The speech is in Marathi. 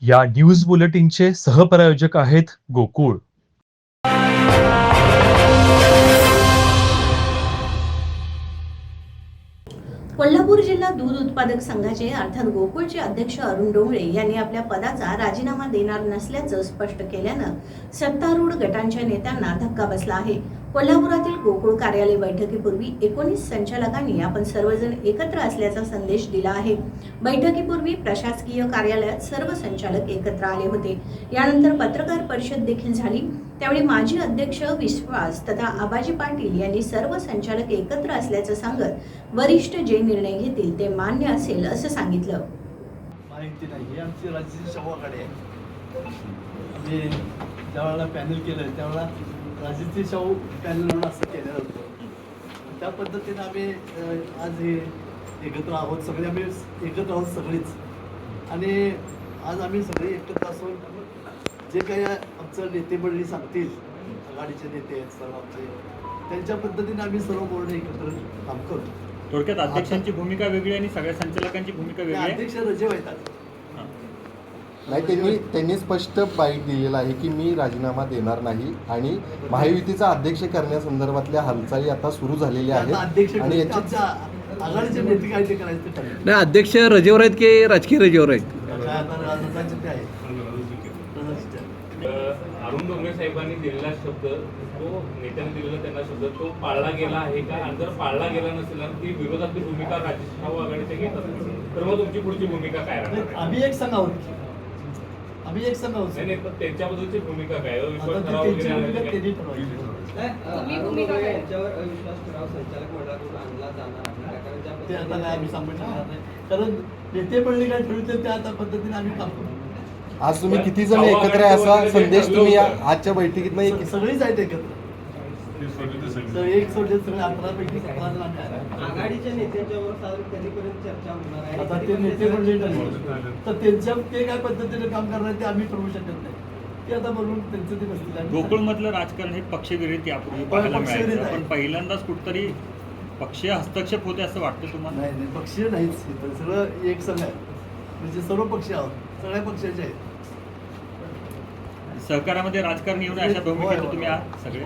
या न्यूज बुलेटिनचे सहप्रायोजक आहेत गोकुळ. कोल्हापूर जिल्हा दूध उत्पादक संघाचे अर्थात गोकुळचे अध्यक्ष अरुण डोंगळे यांनी आपल्या पदाचा राजीनामा देणार नसल्याचं स्पष्ट केल्यानं सत्तारूढ गटांच्या नेत्यांना धक्का बसला आहे. कोल्हापुरातील गोकुळ कार्यालय बैठकीपूर्वी 19 संचालकांनी आपण सर्वजण एकत्र असल्याचा संदेश दिला आहे. बैठकीपूर्वी प्रशासकीय कार्यालयात सर्व संचालक एकत्र आले होते. यानंतर पत्रकार परिषद देखील झाली. त्यावेळी माजी अध्यक्ष विश्वास तथा आबाजी पाटील यांनी सर्व संचालक एकत्र असल्याचं सांगत वरिष्ठ जे निर्णय घेतील ते मान्य असेल असं सांगितलं. माहिती नाही, आमची राज्याची शाहूकडे आहे. आम्ही ज्यावेळेला पॅनल केलं त्यावेळेला राजकीय शाहू पॅनल म्हणून असं केलेलं होतं. त्या पद्धतीनं आम्ही आज हे एकत्र आहोत. सगळे आम्ही एकत्र आहोत सगळीच. आणि आज आम्ही सगळे एकत्र असून जे काही आमचं नेते मंडळी सांगतील, आघाडीचे नेते आहेत सर्व आमचे, त्यांच्या पद्धतीने आम्ही सर्व बोर्ड एकत्र काम करतो. थोडक्यात अध्यक्षांची भूमिका वेगळी आणि सगळ्या संचालकांची भूमिका वेगळी आहे. अध्यक्ष रजे येतात. नाही, त्यांनी स्पष्ट बाईट दिलेला आहे की मी राजीनामा देणार नाही आणि महायुतीचा अध्यक्ष करण्यासंदर्भातल्या हालचाली आता सुरू झालेल्या आहेत आणि आमच्या आघाडीचे नेते काय ते करायचं ते ठरवतील. नाही, अध्यक्ष रजेवर आहेत की राजकीय रजेवर आहेत? काय आता राजकारणाचे ते आहे. अरुण डोंगरे साहेबांनी दिलेला शब्द, तो नेत्यांनी दिलेला त्यांना शब्द, तो पाळला गेला आहे का? आणि जर पाळला गेला नसेल आणि ती विरोधातली भूमिका राजशाहू आघाडीचे घेत असेल तर मग तुमची पुढची भूमिका काय राहणार? आम्ही एक संघ आहोत. आम्ही एक संघ आहोत. नाही, पण त्यांच्याबद्दलची भूमिका काय? आता विश्वास ते ठराव त्यांची वगैरे भूमिका आहे त्यांनी का? ठरवायची. यांच्यावर अविश्वास ठराव संचालक मंडळाकडून आणला जाणार आहे कारण ते आता काय आम्ही सांगू शकणार नाही. कारण नेते मंडळी काय ठरवतील त्या आता पद्धतीने आम्ही काम करू. आज तुम्ही किती जण एकत्र आहे असा संदेश तुम्ही आजच्या बैठकीत सगळीच आहेत एकत्र. एक सोडले सगळे 18 पैकी 17 जण आम्ही आहे. आघाडीच्या नेत्यांच्यावर साधारण कधीपर्यंत चर्चा होणार आहे? आता ते नेते मंडळी ठरवतील. तर त्यांच्या ते काय पद्धतीने काम करणार ते आम्ही ठरवू शकत नाही. ते आता बोलून त्यांचं ते बसतील. गोकुळ मधलं राजकारण हे पक्षविरहित यापूर्वी पाहायला मिळालं, पण पहिल्यांदाच कुठतरी पक्षीय हस्तक्षेप होते असं वाटतं तुम्हाला? नाही, पक्षीय नाहीच. इथं सगळं एक संघ आहे. म्हणजे सर्व पक्षी आहोत, सगळ्या पक्षाचे आहेत. सहकारामध्ये राजकारण येऊन अशा भूमिकेत तुम्ही आहात सगळे.